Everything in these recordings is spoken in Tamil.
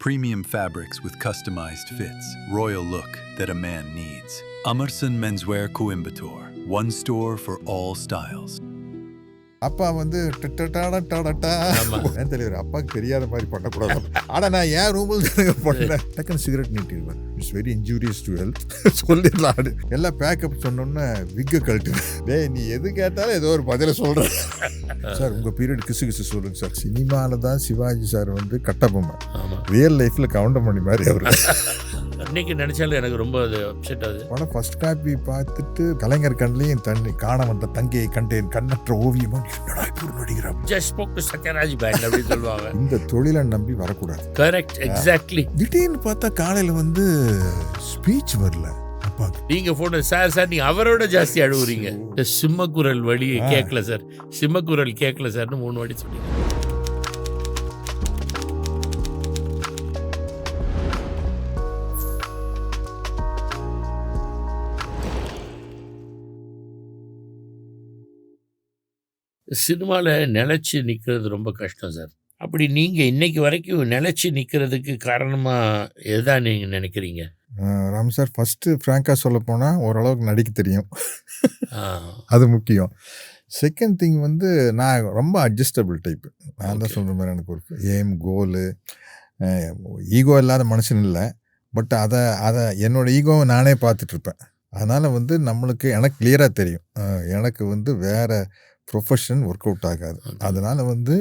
Premium fabrics with customized fits, royal look that a man needs. Amarsan Menswear Coimbatore, one store for all styles. அப்பா வந்து தலைவர் அப்பாவுக்கு தெரியாத மாதிரி பண்ணக்கூடாது. ஆனால் நான் ஏன் ரூமில் பண்ணேன் டக்குன்னு சிகரெட் நீட்டிடுவேன். It's very injurious to health சொல்லிடலாம். எல்லாம் பேக்கப் சொன்னோன்னே விக்கை கழட்டு. டேய் நீ எது கேட்டாலும் ஏதோ ஒரு பதிலை சொல்கிறேன் சார். உங்கள் பீரியட் கிசு சொல்லுங்க சார். சினிமாவில் தான் சிவாஜி சார் வந்து கட்டபொம்மை, ரியல் லைஃப்பில் கவுண்டமணி மாதிரி அவர். இன்னைக்கு நினைச்சாலும் எனக்கு ரொம்ப அது அப்செட் ஆகுது. படம் ஃபர்ஸ்ட் காப்பி பார்த்துட்டு கலைஞர் கண்ணிலையும் தண்ணி காண வந்த தங்கையை கண்டேன் கண்ணற்ற ஓவியமா நடிக்கிறார். Just spoke to Sathyaraj band அப்படி சொல்லுவாங்க. இந்த தொழிலை நம்பி வரக்கூடாது. Correct, exactly. திடீர்னு பார்த்தா காலையில வந்து ஸ்பீச் வரல. நீங்க போன சார் நீங்க அவரோட ஜாஸ்தி அழுவுறீங்க. சிம்மக்குரல் வழி கேட்கல சார், சிம்மக்குரல் கேட்கல சார்னு 3 வாட்டி சொன்னீங்க. சினிமாவில் நிலச்சி நிற்கிறது ரொம்ப கஷ்டம் சார். அப்படி நீங்கள் இன்னைக்கு வரைக்கும் நிலச்சி நிற்கிறதுக்கு காரணமாக எதுதான் நீங்கள் நினைக்கிறீங்க? ராம் சார், ஃபஸ்ட்டு ஃப்ராங்காக சொல்ல போனால் ஓரளவுக்கு நடிக்க தெரியும், அது முக்கியம். செகண்ட் திங் வந்து நான் ரொம்ப அட்ஜஸ்டபிள் டைப்பு. நான் தான் சொல்கிற மாதிரி எனக்கு ஒரு எய்ம் கோலு ஈகோ இல்லாத மனுஷன் இல்லை. பட் அதை என்னோடய ஈகோவை நானே பார்த்துட்ருப்பேன். அதனால் வந்து நம்மளுக்கு எனக்கு கிளியராக தெரியும் எனக்கு வந்து வேறு ப்ரொஃபஷன் ஒர்க் அவுட் ஆகாது. அதனால் வந்து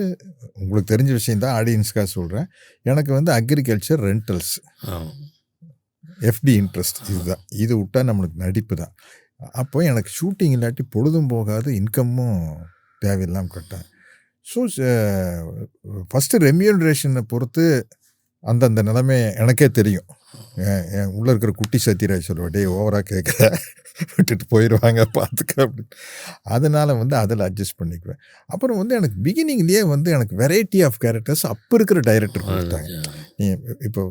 உங்களுக்கு தெரிஞ்ச விஷயந்தான், ஆடியன்ஸ்க்காக சொல்கிறேன். எனக்கு வந்து அக்ரிகல்ச்சர், ரெண்டல்ஸ், எஃப்டி இன்ட்ரெஸ்ட், இதுதான். இது விட்டால் நம்மளுக்கு நடிப்பு தான். அப்போ எனக்கு ஷூட்டிங் இல்லாட்டி பொழுதும் போகாது, இன்கம்மும் தேவையில்லாமல் கட்டேன். ஸோ ஃபஸ்ட்டு ரெம்யூனரேஷனை பொறுத்து அந்தந்த நிலைமை எனக்கே தெரியும். என் உள்ளே இருக்கிற குட்டி சத்யராஜ் சொல்லுவேன், டே ஓவராக கேட்குற, விட்டுட்டு போயிடுவாங்க பார்த்துக்க அப்படின்னு. அதனால் வந்து அதில் அட்ஜஸ்ட் பண்ணிக்குவேன். அப்புறம் வந்து எனக்கு பிகினிங்லேயே வந்து எனக்கு வெரைட்டி ஆஃப் கேரக்டர்ஸ் அப்போ இருக்கிற டைரக்டர் கொடுத்தாங்க. இப்போ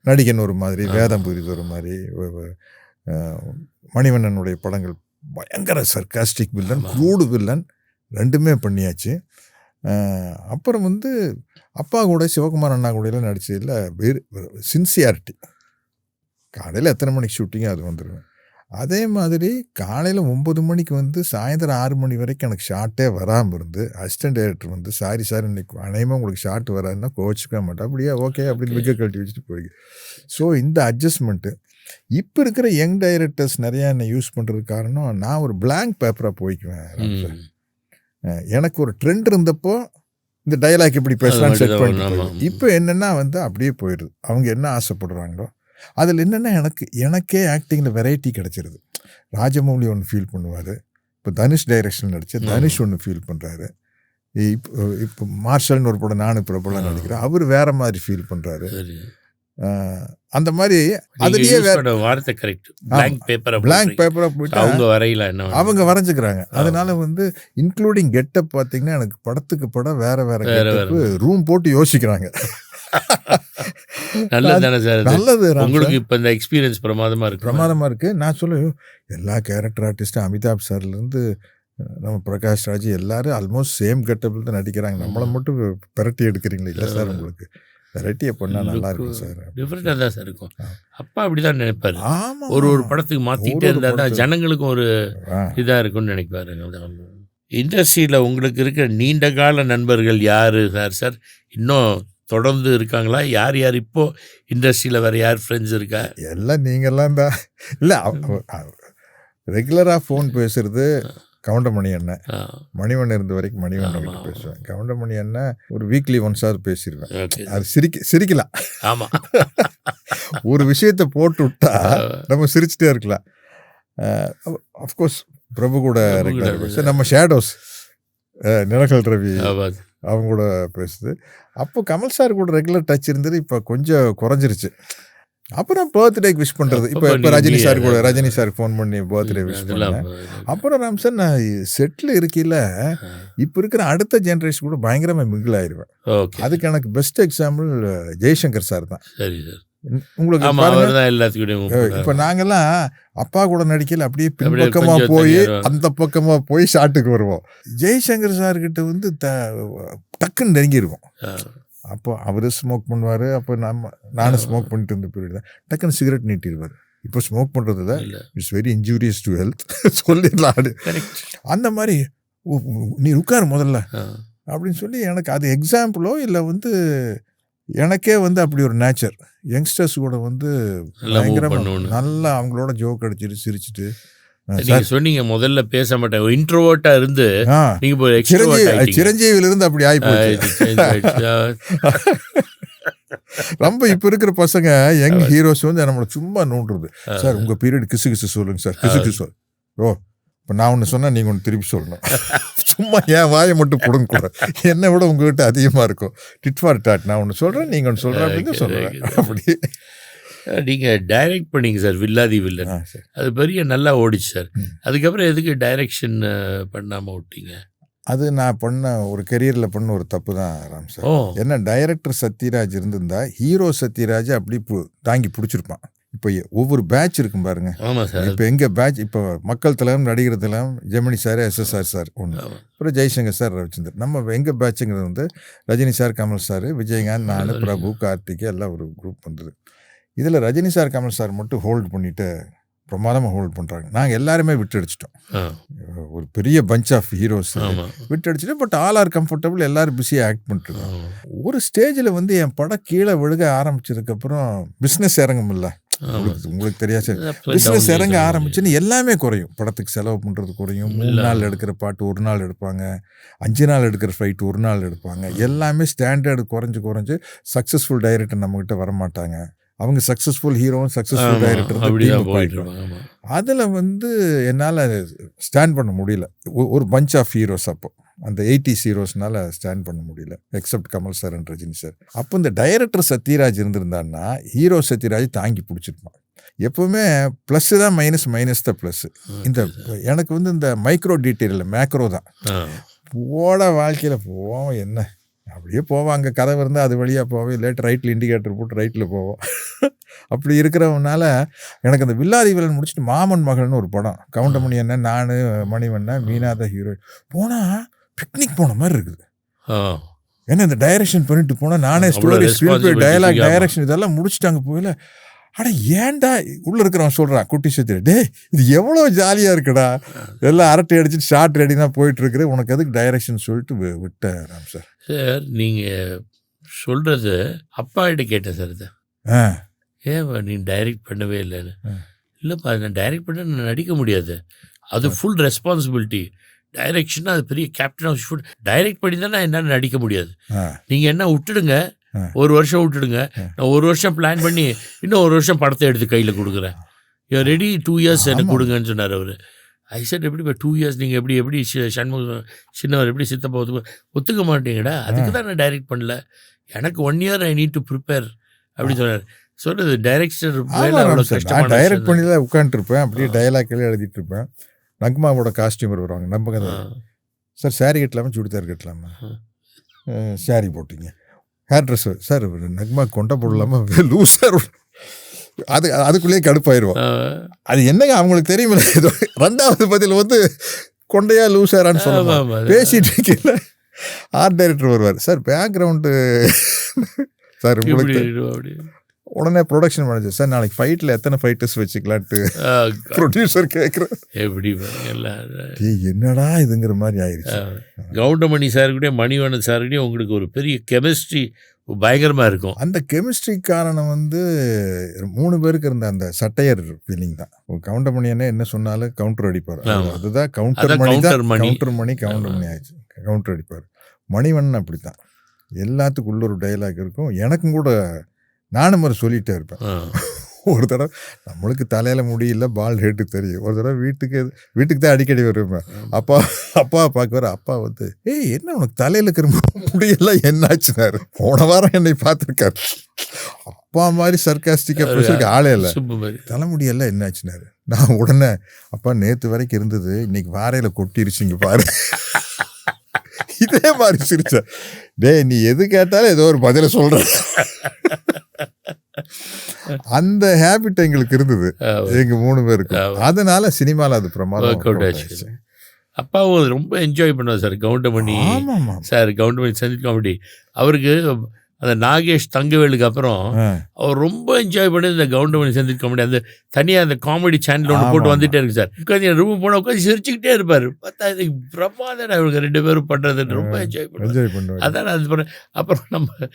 நடிகன் ஒரு மாதிரி, வேதம் புரிது ஒரு மாதிரி, மணிவண்ணனுடைய படங்கள் பயங்கர சர்காஸ்டிக் வில்லன், க்ரூடு வில்லன், ரெண்டுமே பண்ணியாச்சு. அப்புறம் வந்து அப்பா கூட சிவகுமார் அண்ணா கூடலாம் நடிச்சதில் சின்சியாரிட்டி. காலையில் எத்தனை மணிக்கு ஷூட்டிங்கோ அது வந்துடுவேன். அதே மாதிரி காலையில் 9 மணிக்கு வந்து சாயந்தரம் 6 மணி வரைக்கும் எனக்கு ஷார்ட்டே வராமல் இருந்து அசிஸ்டன்ட் டைரக்டர் வந்து சாரி சார் இன்னைக்கு அநேகமாக உங்களுக்கு ஷார்ட் வராதுன்னா கோச்சிக்க மாட்டேன், அப்படியே ஓகே அப்படின்னு விக்க கழட்டி வச்சுட்டு போய். ஸோ இந்த அட்ஜஸ்ட்மெண்ட்டு இப்போ இருக்கிற யங் டைரக்டர்ஸ் நிறையா என்னை யூஸ் பண்ணுறதுக்கு காரணம், நான் ஒரு பிளாங்க் பேப்பராக போய்க்குவேன். எனக்கு ஒரு ட்ரெண்ட் இருந்தப்போ இந்த டைலாக் இப்படி பேசலாம் செட் பண்ணி, இப்போ என்னென்னா வந்து அப்படியே போயிடுது. அவங்க என்ன ஆசைப்படுறாங்களோ அதில் என்னென்னா எனக்கே ஆக்டிங்கில் வெரைட்டி கிடச்சிருது. ராஜமௌலி ஒன்று ஃபீல் பண்ணுவார், இப்போ தனுஷ் டைரக்ஷன் நடிச்சு தனுஷ் ஒன்று ஃபீல் பண்ணுறாரு. இப்போ மார்ஷல்னு ஒரு படம் நானும் பிரபலம் நடிக்கிறேன், அவர் வேறு மாதிரி ஃபீல் பண்ணுறாரு. அந்த மாதிரி அதுலயே வார்த்தை கரெக்ட், பிளாங்க் பேப்பரா போயிட்டு அவங்க வரையில அவங்க வரைஞ்சுக்கிறாங்க. அதனால வந்து இன்க்ளூடிங் கெட்டப் பார்த்தீங்கன்னா எனக்கு படத்துக்கு படம் வேற ரூம் போட்டு யோசிக்கிறாங்க. நல்லது. உங்களுக்கு இப்போ இந்த எக்ஸ்பீரியன்ஸ் பிரமாதமா இருக்கு. நான் சொல்லுவேன் எல்லா கேரக்டர் ஆர்டிஸ்டும் அமிதாப் சார்லேருந்து நம்ம பிரகாஷ் ராஜ் எல்லாரும் ஆல்மோஸ்ட் சேம் கெட்டபிள் தான் நடிக்கிறாங்க. நம்மளை மட்டும் பெரட்டி எடுக்கிறீங்களா? இல்லை சார், உங்களுக்கு வெரைட்டியை பண்ணால் நல்லா இருக்கும் சார். டிஃப்ரெண்டாக தான் சார் இருக்கும். அப்பா அப்படிதான் நினைப்பாரு. ஒரு படத்துக்கு மாற்றிக்கிட்டே இருந்தால் தான் ஜனங்களுக்கும் ஒரு இதாக இருக்கும்னு நினைப்பாரு. இண்டஸ்ட்ரியில் உங்களுக்கு இருக்கிற நீண்ட கால நண்பர்கள் யார் சார்? இன்னும் தொடர்ந்து இருக்காங்களா? யார் இப்போ இண்டஸ்ட்ரியில் வேறு யார் ஃப்ரெண்ட்ஸ் இருக்கா? எல்லாம் நீங்கள்லாம் தான். இல்லை, ரெகுலராக ஃபோன் பேசுறது கவுண்டமணி அண்ணன், மணிவண்ணன் இருந்த வரைக்கும் மணிவண்ணன் கிட்ட பேசுவேன். கவுண்டமணி அண்ணன் ஒரு வீக்லி ஒன்ஸாவது பேசிடுவேன். அது சிரிக்கலாம். ஆமாம், ஒரு விஷயத்தை போட்டு விட்டா நம்ம சிரிச்சுட்டே இருக்கலாம். அஃப்கோர்ஸ் பிரபு கூட ரெகுலர் பேச, நம்ம ஷேடோஸ் நிலக்கல் ரவி அவங்க கூட பேசுது. அப்போ கமல் சார் கூட ரெகுலர் டச் இருந்தது, இப்போ கொஞ்சம் குறைஞ்சிருச்சு. அப்புறம் பர்த்டேக்கு விஷ் பண்ணுறது. இப்போ ரஜினி சாருக்கு ஃபோன் பண்ணி பர்த்டே விஷ் பண்ணேன். அப்புறம் ராம் சார், நான் செட்டில் இருக்கையில் இப்போ இருக்கிற அடுத்த ஜென்ரேஷன் கூட பயங்கரமாக மிங்கிள் ஆயிடுவேன். அதுக்கு எனக்கு பெஸ்ட் எக்ஸாம்பிள் ஜெய்சங்கர் சார் தான். உங்களுக்கு இப்போ நாங்கெல்லாம் அப்பா கூட நடிக்கல அப்படியே பின்பக்கமாக போய் அந்த பக்கமாக போய் ஷாட்டுக்கு வருவோம். ஜெய்சங்கர் சார்கிட்ட வந்து டக்குன்னு நெருங்கிடுவோம். அப்போ அவர் ஸ்மோக் பண்ணுவார், அப்போ நானும் ஸ்மோக் பண்ணிட்டு இருந்த பீரியட் தான். டக்குன்னு சிகரெட் நீட்டிடுவார். இப்போ ஸ்மோக் பண்ணுறதுல it's very injurious to health சொல்லிடலாம். அந்த மாதிரி நீ உட்காரு முதல்ல அப்படின்னு சொல்லி எனக்கு அது எக்ஸாம்பிளோ இல்லை வந்து எனக்கே வந்து அப்படி ஒரு நேச்சர். யங்ஸ்டர்ஸ் கூட வந்து பயங்கரமாக நல்லா அவங்களோட ஜோக் அடிச்சுட்டு சிரிச்சுட்டு. சொன்னீங்க முதல்ல பேச மாட்டேன், இன்ட்ரோவர்ட்டா இருந்து சிரஞ்சீவில இருந்து அப்படி ஆயிப்போச்சு. ரொம்ப இப்போ இருக்கிற பசங்க யங் ஹீரோஸ் வந்து நம்மளை சும்மா நோண்டுறது. சார் உங்கள் பீரியட் கிசு கிசு சொல்லுங்க சார், கிசு கிசு சொல். ஓ இப்போ நான் ஒன்று சொன்னால் நீங்கள் ஒன்று திருப்பி சொல்லணும். சும்மா என் வாயை மட்டும் பிடுங்க கூட, என்னை விட உங்ககிட்ட அதிகமாக இருக்கும். டிட் ஃபார் டாட், நான் ஒன்று சொல்கிறேன் நீங்கள் ஒன்று சொல்கிறேன் அப்படின்னு சொல்கிறேன். அப்படி நீங்கள் டைரக்ட் பண்ணீங்க சார் வில்லாதி வில்லன், அது பெரிய நல்லா ஓடிச்சு சார். அதுக்கப்புறம் எதுக்கு டைரக்ஷன் பண்ணாமல் விட்டீங்க? அது நான் பண்ண ஒரு கெரியரில் பண்ண ஒரு தப்பு தான் ராம் சார். என்ன டைரக்டர் சத்யராஜ் இருந்திருந்தா ஹீரோ சத்யராஜ் அப்படி தாங்கி பிடிச்சிருப்பான். இப்போ ஒவ்வொரு பேட்ச் இருக்கும் பாருங்க. இப்போ எங்கள் பேட்ச் இப்போ மக்கள் தலைவன், நடிகர் தலைவன், ஜெமினி சார், SSR சார் ஒன்று, அப்புறம் ஜெய்சங்கர் சார், ரவிச்சந்தர். நம்ம எங்கள் பேட்சுங்கிறது வந்து ரஜினி சார், கமல் சார், விஜயகாந்த், நான், பிரபு, கார்த்திகே எல்லாம் ஒரு குரூப் வந்தது. இதில் ரஜினி சார், கமல் சார் மட்டும் ஹோல்டு பண்ணிவிட்டு பிரமாதமாக ஹோல்ட் பண்ணுறாங்க. நாங்கள் எல்லாருமே விட்டு அடிச்சிட்டோம். ஒரு பெரிய பஞ்ச் ஆஃப் ஹீரோஸ் விட்டு அடிச்சிட்டோம். பட் ஆல் ஆர் கம்ஃபர்டபுள், எல்லோரும் பிஸியாக ஆக்ட் பண்ணிட்டுருக்கோம். ஒரு ஸ்டேஜில் வந்து என் படம் கீழே விழுக ஆரம்பிச்சதுக்கப்புறம் பிஸ்னஸ் இறங்கும் இல்லை, உங்களுக்கு தெரியாது சார். பிஸ்னஸ் இறங்க ஆரம்பிச்சுன்னு எல்லாமே குறையும். படத்துக்கு செலவு பண்ணுறது குறையும். 3 நாள் எடுக்கிற பாட்டு 1 நாள் எடுப்பாங்க, 5 நாள் எடுக்கிற ஃப்ளைட் 1 நாள் எடுப்பாங்க. எல்லாமே ஸ்டாண்டர்டு குறைஞ்சு சக்ஸஸ்ஃபுல் டைரக்டர் நம்மகிட்ட வரமாட்டாங்க. அவங்க சக்ஸஸ்ஃபுல் ஹீரோவும் சக்ஸஸ்ஃபுல் டைரக்டர். அதில் வந்து என்னால் ஸ்டாண்ட் பண்ண முடியல. ஒரு பஞ்ச் ஆஃப் ஹீரோஸ் அப்போ அந்த 80s ஹீரோஸ்னால ஸ்டாண்ட் பண்ண முடியல, accept Kamal sir and Rajini sir. அப்போ இந்த டைரக்டர் சத்யராஜ் இருந்திருந்தான்னா ஹீரோ சத்யராஜ் தாங்கி பிடிச்சிருப்பான். எப்போவுமே ப்ளஸ்ஸு தான் மைனஸ் தான் ப்ளஸ்ஸு. இந்த எனக்கு வந்து இந்த மைக்ரோ டீட்டெயில் இல்லை, மேக்ரோ தான். போட வாழ்க்கையில் போவோம் என்ன அப்படியே போவோம். அங்கே கதவு இருந்தால் அது வழியாக போவோம், இல்லாட்டி ரைட்டில் இண்டிகேட்டர் போட்டு ரைட்டில் போவோம். அப்படி இருக்கிறவனால எனக்கு அந்த வில்லாதி வில்லன் முடிச்சுட்டு மாமன் மகள்னு ஒரு படம், கவுண்டமணி அண்ணன், நான், மணிவண்ணன், மீனாத ஹீரோயின், போனால் பிக்னிக் போன மாதிரி இருக்குது. ஏன்னா இந்த டைரக்ஷன் பண்ணிட்டு போனால் நானே ஸ்டோரி, டயலாக், டைரக்ஷன் இதெல்லாம் முடிச்சுட்டாங்க. போயில அட ஏன்டா உள்ளே இருக்கிறவன் சொல்கிறான் குட்டி சத்திர, டே இது எவ்வளோ ஜாலியாக இருக்குடா, எல்லாம் அரட்டை அடிச்சுட்டு ஷார்ட் ரெடி தான் போயிட்டுருக்குற, உனக்கு அதுக்கு டைரக்ஷன் சொல்லிட்டு விட்டேன் ராம் சார். சார் நீங்கள் சொல்கிறது அப்பாகிட்ட கேட்டேன் சார். இது ஏன் நீ டைரக்ட் பண்ணவே இல்லைன்னு. இல்லைப்பா நான் டைரக்ட் பண்ண நான் நடிக்க முடியாது, அது ஃபுல் ரெஸ்பான்சிபிலிட்டி. டைரக்ஷன்னா அது பெரிய கேப்டன் ஆஃப் ஷூட், டைரக்ட் பண்ணி தான் நான் என்னால் நடிக்க முடியாது. நீங்கள் என்ன விட்டுடுங்க, 1 வருஷம் விட்டுடுங்க, நான் 1 வருஷம் பிளான் பண்ணி இன்னும் 1 வருஷம் படத்தை எடுத்து கையில் கொடுக்குறேன், யூ ரெடி 2 இயர்ஸ் எனக்கு கொடுங்கன்னு சொன்னார் அவர். ஐ சார் எப்படி இப்போ 2 இயர்ஸ் நீங்கள் எப்படி சண்முகம் சின்னவர் எப்படி சித்தப்பா ஒத்துக்க மாட்டீங்கடா, அதுக்கு தான் நான் டைரக்ட் பண்ணல, எனக்கு 1 year I need to prepare அப்படின்னு சொன்னார். சொல்கிறது டைரக்டர் நான் டைரக்ட் பண்ணி தான் உட்காந்துருப்பேன், அப்படியே டைலாக் எல்லாம் எழுதிட்டு இருப்பேன். நக்மாவோட காஸ்டியூமர் வருவாங்க, நம்ம கதை சார் சாரி கட்டலாமா சுடிதார் கட்டலாமா, சாரி போட்டிங்க, ஹேர் ட்ரெஸ் சார் நக்மா கொண்டை போடலாமா லூஸாக, அதுக்குள்ளேயே கடுப்பாயிருவோம். அது என்னங்க அவங்களுக்கு தெரியுமில்ல, ஏதோ 2வது பதில் வந்து கொண்டையா லூஸாரான்னு சொல்லுவாங்க. பேசிட்டு இருக்கல ஆர்ட் டைரக்டர் வருவார், சார் பேக்ரவுண்டு சார் உங்களுக்கு உடனே ப்ரொடக்ஷன் மேனேஜர், சார் நாளைக்கு ஃபைட்டில் எத்தனை ஃபைட்டர்ஸ் வச்சுக்கலான்ட்டு ப்ரொடியூசர் கேட்குறேன். எப்படி என்னடா இதுங்கிற மாதிரி ஆயிடுச்சு. கவுண்டமணி சாருக்கிட்டே மணிவண்ணன் சாருக்கிட்டே உங்களுக்கு ஒரு பெரிய கெமிஸ்ட்ரி பயங்கரமாக இருக்கும். அந்த கெமிஸ்ட்ரி காரணம் வந்து 3 பேருக்கு இருந்த அந்த சட்டையர் ஃபீலிங் தான். கவுண்டமணியனே என்ன சொன்னாலும் கவுண்டர் அடிப்பார், அதுதான் கவுண்டர் மணி ஆயிடுச்சு, கவுண்டர் அடிப்பார். மணிவண்ணன் அப்படி தான், எல்லாத்துக்குள்ள ஒரு டைலாக் இருக்கும். எனக்கும் கூட நானும் ஒரு சொல்லிகிட்டே இருப்பேன். ஒரு தடவை நம்மளுக்கு தலையில் முடியல, பால் ரேட்டு தெரியும். ஒரு தடவை வீட்டுக்கு தான் அடிக்கடி வருவேன். அப்பா பார்க்குவார். அப்பா வந்து என்ன உனக்கு தலையில் இருக்கிற முடியல என்னாச்சுனாரு. போன வாரம் என்னை பார்த்துருக்காரு. அப்பா மாதிரி சர்க்காஸ்டிக்காக பேசுறதுக்கு ஆளே இல்லை. தலைமுடியெல்லாம் என்னாச்சுனாரு. நான் உடனே அப்பா நேற்று வரைக்கும் இருந்தது, இன்னைக்கு வாரையில் கொட்டிருச்சுங்க பாரு. இதே மாதிரி சிரிச்ச, டே நீ எது கேட்டாலும் ஏதோ ஒரு பதில சொல்ற. அந்த ஹேபிட் எங்களுக்கு இருந்தது எங்க 3 பேருக்கு. அதனால சினிமாவில் அது பிரமாதம். அப்பாவும் ரொம்ப என்ஜாய் பண்ணுவார் சார் கவுண்டமணி சார், கவுண்டமணி சந்தித் காமெடி. அவருக்கு அந்த நாகேஷ் தங்கவேலுக்கு அப்புறம் அவர் ரொம்ப என்ஜாய் பண்ணி இந்த கவுண்டமணி செந்தில் காமெடி அந்த தனியாக அந்த காமெடி சேனல் ஒன்று போட்டு வந்துட்டே இருக்கு சார். உட்காந்து ரூம் போனால் உட்காந்து சிரிச்சுக்கிட்டே இருப்பார். பார்த்தா இது பிரமாதம் அவருக்கு 2 பேரும் பண்ணுறது ரொம்ப என்ஜாய் பண்ணுவார். அதான் அது பண்ண. அப்புறம் நம்ம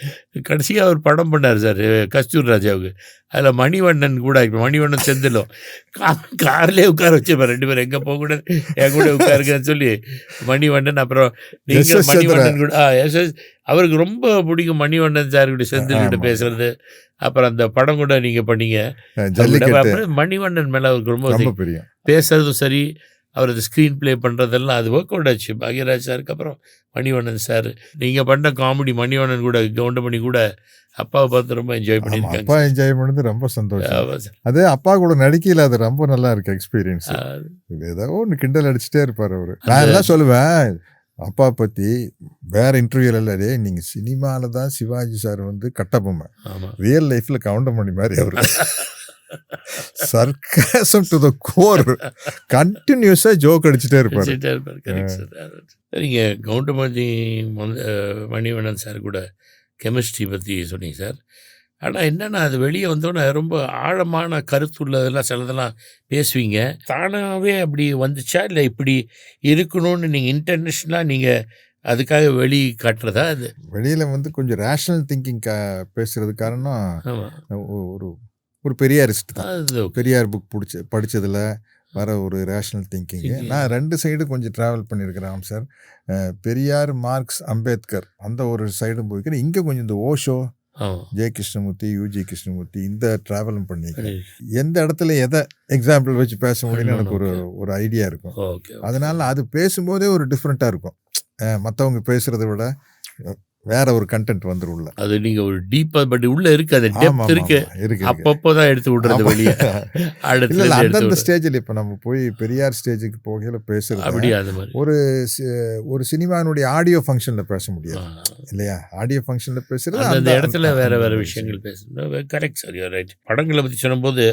கடைசியாக ஒரு படம் பண்ணார் சார் கஸ்தூர் ராஜாவுக்கு. அதில் மணிவண்ணன் கூட மணிவண்ணன் செந்திலும் கார்லேயே உட்கார வச்சுப்பார் 2 பேரும். எங்கே போகக்கூடாது என் கூட உட்காருங்கன்னு சொல்லி மணிவண்ணன். அப்புறம் நீங்கள் மணிவண்ணன் கூட அவருக்கு ரொம்ப பிடிக்கும் மணிவண்ணன் சார் கிட்ட செந்தில்கிட்ட பேசுறது. அப்புறம் அந்த படம் கூட நீங்கள் பண்ணீங்க. அப்புறம் மணிவண்ணன் மேலே அவருக்கு ரொம்ப பேசுறதும் சரி, அவர் அது ஸ்க்ரீன் ப்ளே பண்ணுறதெல்லாம் அது ஒர்க் அவுட் ஆச்சு. பாக்யராஜ் சாருக்கு அப்புறம் மணிவண்ணன் சார் நீங்கள் பண்ண காமெடி மணிவண்ணன் கூட கவுண்டமணி கூட அப்பாவை பார்த்து ரொம்ப என்ஜாய் பண்ணியிருக்காங்க. அப்பா என்ஜாய் பண்ணது ரொம்ப சந்தோஷம். அது அப்பா கூட நடிக்கல, அது ரொம்ப நல்லா இருக்கு எக்ஸ்பீரியன்ஸ். ஏதோ ஒன்று கிண்டல் அடிச்சுட்டே இருப்பார் அவர். நான் எல்லாம் சொல்லுவேன் அப்பா பற்றி வேற இன்டர்வியூல இல்லை, நீங்கள் சினிமாவில் தான் சிவாஜி சார் வந்து கட்டபொம்மை, ரியல் லைஃப்பில் கவுண்டமணி மாதிரி அவர் சர்க்காசம் டு த கோர், கண்டினியூஸாக ஜோக் அடிச்சுட்டே இருப்பார். சரிங்க, கவுண்டமணி மணிவண்ணன் சார் கூட கெமிஸ்ட்ரி பற்றி சொன்னீங்க சார். ஆனால் என்னென்னா அது வெளியே வந்தோன்னே ரொம்ப ஆழமான கருத்துள்ளதெல்லாம் சிலதெல்லாம் பேசுவீங்க. தானாகவே அப்படி வந்துச்சா இல்லை இப்படி இருக்கணும்னு நீங்கள் இன்டர்நேஷ்னலாக நீங்கள் அதுக்காக வெளி காட்டுறதா? அது வெளியில் வந்து கொஞ்சம் ரேஷ்னல் திங்கிங் பேசுகிறது காரணம் ஒரு ஒரு பெரியாரிஸ்ட் தான். பெரியார் புக் படித்ததில் வர ஒரு ரேஷ்னல் திங்கிங்கு. நான் 2 சைடு கொஞ்சம் ட்ராவல் பண்ணியிருக்கிறேன் சார். பெரியார், மார்க்ஸ், அம்பேத்கர் அந்த ஒரு சைடும் போய்க்கிறேன். இங்கே கொஞ்சம் இந்த ஓஷோ, ஜே கிருஷ்ணமூர்த்தி, யூஜி கிருஷ்ணமூர்த்தி இந்த ட்ராவலும் பண்ணிக்கிறேன். எந்த இடத்துல எதை எக்ஸாம்பிள் வச்சு பேச முடியும்னு எனக்கு ஒரு ஐடியா இருக்கும். அதனால அது பேசும்போதே ஒரு டிஃப்ரெண்ட்டாக இருக்கும். மற்றவங்க பேசுகிறத விட வேற ஒரு கண்டென்ட் வந்துடும் உள்ள. அது நீங்க ஒரு டீப்பா பட் உள்ள இருக்கு, அது டெப்த் இருக்கு. அப்பப்போதான் எடுத்து விடுறது வெளியே. இல்ல அந்தந்த ஸ்டேஜில் இப்போ நம்ம போய் பெரியார் ஸ்டேஜுக்கு போகல பேசுறது அப்படியே அது மாதிரி ஒரு சினிமானுடைய ஆடியோ ஃபங்க்ஷன்ல பேச முடியாது இல்லையா? ஆடியோ ஃபங்க்ஷன்ல பேசுறது அந்த இடத்துல வேற விஷயங்கள் பேசுறது. Correct sir, right. படங்களை பற்றி சொல்லும்போது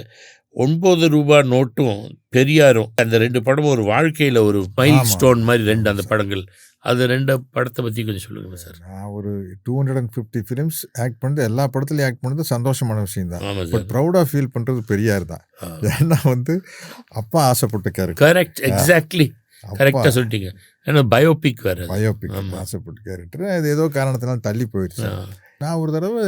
9 ரூபாய் நோட்டும் பெரியாரும் அந்த 2 படமும் ஒரு வாழ்க்கையில் ஒரு மைல் ஸ்டோன் மாதிரி 2 அந்த படங்கள். அது 2 படத்தை பற்றி கொஞ்சம் சொல்லுங்கள் சார். நான் ஒரு 250 ஃபிலிம்ஸ் ஆக்ட் பண்ணுறது, எல்லா படத்துலையும் ஆக்ட் பண்ணுறது சந்தோஷமான விஷயம் தான். பட் ப்ரௌடாக ஃபீல் பண்ணுறது பெரியார் தான். ஏன்னா வந்து அப்பா ஆசைப்பட்ட கேரக்டர். கரெக்ட், எக்ஸாக்ட்லி கரெக்டாக சொல்லிட்டீங்க. ஏன்னா பயோபிக் வேறு, பயோபிக் ஆசைப்பட்ட கேரக்டர். அது ஏதோ காரணத்தினால தள்ளி போயிடுச்சு. நான் ஒரு தடவை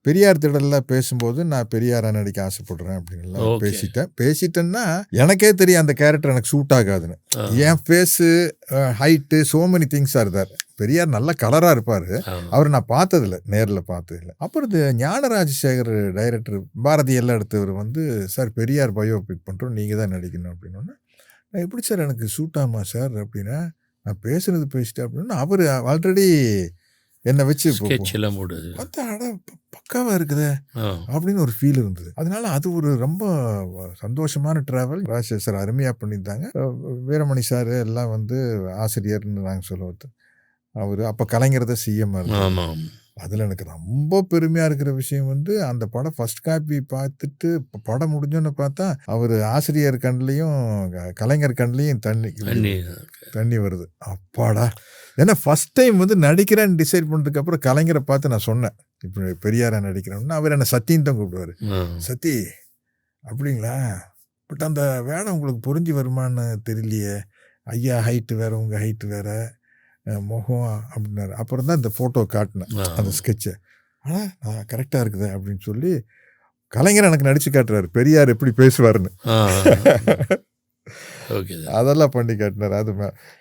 பெரியார் திடலில் பேசும்போது நான் பெரியாரா நடிக்க ஆசைப்படுறேன் அப்படின்னு பேசிட்டேன்னா எனக்கே தெரியும் அந்த கேரக்டர் எனக்கு சூட் ஆகாதுன்னு. என் face, height, so many things are there. Periyar நல்ல கலராக இருப்பார், அவர் நான் பார்த்ததில்ல, நேரில் பார்த்ததில்ல. அப்புறம் இது ஞானராஜசேகர் டைரக்டர் பாரதி எல்லாம் எடுத்தவர் வந்து சார் பெரியார் பயோபிக் பண்ணுறோம், நீங்கள் தான் நடிக்கணும் அப்படின்னா நான் எப்படி சார் எனக்கு சூட் ஆகுமா சார் அப்படின்னா நான் பேசுறது பேசிட்டேன் அப்படின்னா அவர் ஆல்ரெடி என்னை வச்சு பார்த்தா பக்காவாக இருக்குதே அப்படின்னு ஒரு ஃபீல் இருந்தது. அதனால அது ஒரு ரொம்ப சந்தோஷமான ட்ராவல். ராஜேஷ் சார் அருமையாக பண்ணியிருந்தாங்க. வீரமணி சார் எல்லாம் வந்து ஆசிரியர்னு நாங்கள் சொல்லுவது. அவர் அப்போ கலைஞரத சிஎம். அதில் எனக்கு ரொம்ப பெருமையாக இருக்கிற விஷயம் வந்து அந்த படம் ஃபர்ஸ்ட் காப்பி பார்த்துட்டு படம் முடிஞ்சோன்னு பார்த்தா அவர் ஆசிரியர் கண்லேயும் கலைஞர் கண்லேயும் தண்ணி வருது. அப்பாடா, ஏன்னா ஃபஸ்ட் டைம் வந்து நடிக்கிறேன்னு டிசைட் பண்ணதுக்கப்புறம் கலைஞரை பார்த்து நான் சொன்னேன் இப்போ பெரியாரா நடிக்கிறேன்னு. அவர் என்னை சத்தின்னு தான் கூப்பிடுவார். சத்தி அப்படிங்களா, பட் அந்த வேலை உங்களுக்கு புரிஞ்சு வருமானு தெரியலையே, ஐயா ஹைட்டு வேறு, உங்கள் ஹைட்டு வேறு, முகம் அப்படின்னாரு. அப்புறம் தான் இந்த ஃபோட்டோ காட்டினேன், அந்த ஸ்கெட்சை. ஆனால் நான் கரெக்டாக இருக்குது அப்படின்னு சொல்லி கலைஞர் எனக்கு நடிச்சு காட்டுறாரு பெரியார் எப்படி பேசுவார்னு. அதெல்லாம் பண்ணி காட்டினார். அது